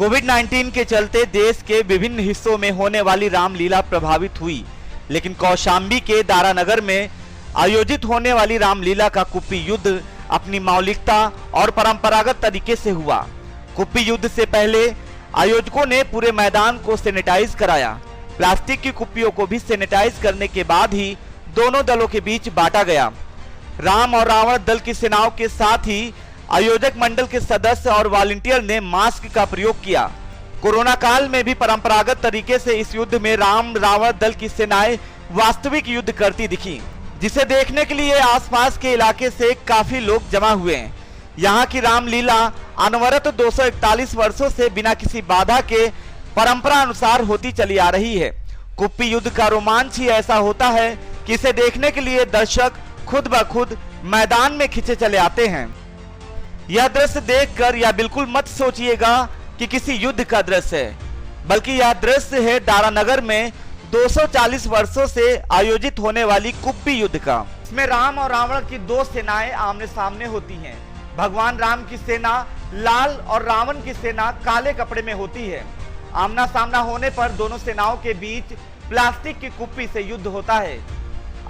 कोविड-19 के चलते देश के विभिन्न हिस्सों में होने वाली रामलीला प्रभावित हुई, लेकिन कौशाम्बी के दारानगर में आयोजित होने वाली रामलीला का कुप्पी युद्ध अपनी मौलिकता और परंपरागत तरीके से हुआ। कुप्पी युद्ध से पहले आयोजकों ने पूरे मैदान को सैनिटाइज कराया। प्लास्टिक की कुप्पियों को भी सैनिटाइज करने के बाद ही दोनों दलों के बीच बांटा गया। राम और रावण दल की सेनाओं के साथ ही आयोजक मंडल के सदस्य और वॉलंटियर ने मास्क का प्रयोग किया। कोरोना काल में भी परंपरागत तरीके से इस युद्ध में राम रावण दल की सेनाएं वास्तविक युद्ध करती दिखी, जिसे देखने के लिए आसपास के इलाके से काफी लोग जमा हुए हैं। यहाँ की रामलीला अनवरत 241 वर्षों से बिना किसी बाधा के परंपरा अनुसार होती चली आ रही है। कुप्पी युद्ध का रोमांच ही ऐसा होता है कि इसे देखने के लिए दर्शक खुद ब खुद मैदान में खिंचे चले आते हैं। यह दृश्य देखकर यह बिल्कुल मत सोचिएगा कि किसी युद्ध का दृश्य है, बल्कि यह दृश्य है दारानगर में 240 वर्षों से आयोजित होने वाली कुप्पी युद्ध का। इसमें राम और रावण की दो सेनाएं आमने सामने होती हैं। भगवान राम की सेना लाल और रावण की सेना काले कपड़े में होती है। आमना सामना होने पर दोनों सेनाओं के बीच प्लास्टिक की कुप्पी से युद्ध होता है।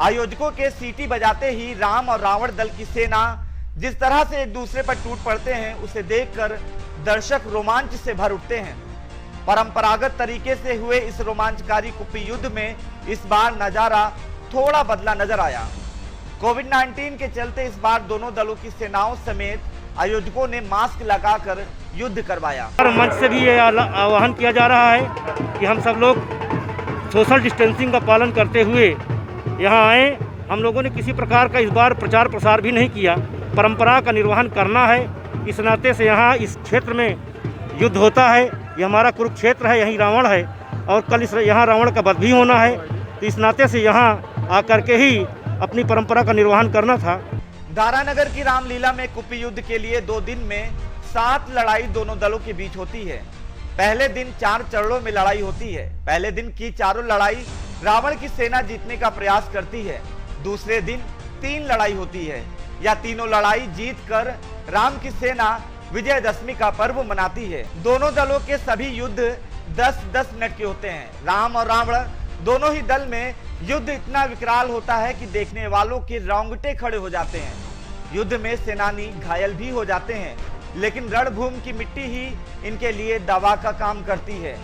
आयोजकों के सीटी बजाते ही राम और रावण दल की सेना जिस तरह से एक दूसरे पर टूट पड़ते हैं, उसे देखकर दर्शक रोमांच से भर उठते हैं। परंपरागत तरीके से हुए इस रोमांचकारी कुप्पी युद्ध में इस बार नजारा थोड़ा बदला नजर आया। कोविड-19 के चलते इस बार दोनों दलों की सेनाओं समेत आयोजकों ने मास्क लगाकर युद्ध करवाया। मंच से भी ये आह्वान किया जा रहा है कि हम सब लोग सोशल डिस्टेंसिंग का पालन करते हुए यहाँ आए। हम लोगों ने किसी प्रकार का इस बार प्रचार प्रसार भी नहीं किया। परंपरा का निर्वहन करना है। इस नाते से यहाँ इस क्षेत्र में युद्ध होता है। ये हमारा कुरुक्षेत्र है, यहीं रावण है और कल इस यहाँ रावण का वध भी होना है। तो इस नाते से यहाँ आकर के ही अपनी परंपरा का निर्वहन करना था। दारानगर की रामलीला में कुप्पी युद्ध के लिए 2 दिन में 7 लड़ाई दोनों दलों के बीच होती है। पहले दिन 4 चरणों में लड़ाई होती है। पहले दिन की चारों लड़ाई रावण की सेना जीतने का प्रयास करती है। दूसरे दिन 3 लड़ाई होती है। या तीनों लड़ाई जीतकर राम की सेना विजयदशमी का पर्व मनाती है। दोनों दलों के सभी युद्ध 10-10 मिनट के होते हैं। राम और रावण दोनों ही दल में युद्ध इतना विकराल होता है कि देखने वालों के रोंगटे खड़े हो जाते हैं। युद्ध में सेनानी घायल भी हो जाते हैं, लेकिन रणभूमि की मिट्टी ही इनके लिए दवा का काम करती है।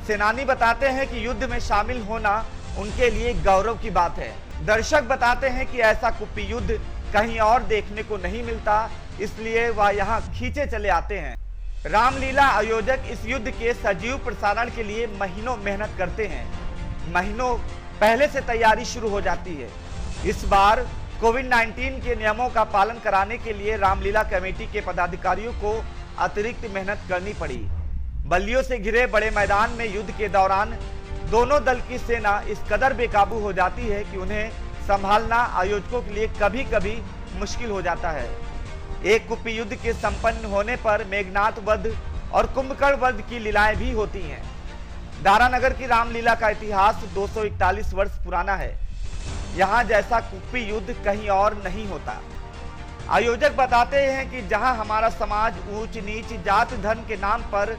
सेनानी बताते हैं कि युद्ध में शामिल होना उनके लिए गौरव की बात है। दर्शक बताते हैं कि ऐसा कुप्पी युद्ध कहीं और देखने को नहीं मिलता, इसलिए वह यहाँ खींचे चले आते हैं। रामलीला आयोजक इस युद्ध के सजीव प्रसारण के लिए महीनों मेहनत करते हैं। महीनों पहले से तैयारी शुरू हो जाती है। इस बार कोविड-19 के नियमों का पालन कराने के लिए रामलीला कमेटी के पदाधिकारियों को अतिरिक्त मेहनत करनी पड़ी। बल्लियों से घिरे बड़े मैदान में युद्ध के दौरान दोनों दल की सेना इस कदर बेकाबू हो जाती है कि उन्हें संभालना आयोजकों के लिए कभी कभी मुश्किल हो जाता है। एक कुप्पी युद्ध के संपन्न होने पर मेघनाथ वध और कुंभकर्ण वध की लीलाएं भी होती हैं। दारानगर की रामलीला का इतिहास 241 वर्ष पुराना है। यहाँ जैसा कुप्पी युद्ध कहीं और नहीं होता। आयोजक बताते हैं कि जहां हमारा समाज ऊंच नीच जात धर्म के नाम पर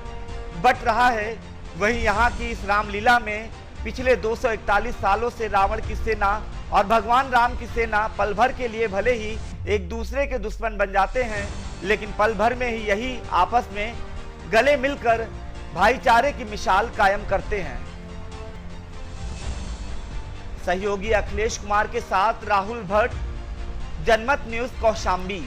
बट रहा है, वहीं यहाँ की इस रामलीला में पिछले 241 सालों से रावण की सेना और भगवान राम की सेना पल भर के लिए भले ही एक दूसरे के दुश्मन बन जाते हैं, लेकिन पल भर में ही यही आपस में गले मिलकर भाईचारे की मिसाल कायम करते हैं। सहयोगी अखिलेश कुमार के साथ राहुल भट्ट, जनमत न्यूज कौशाम्बी।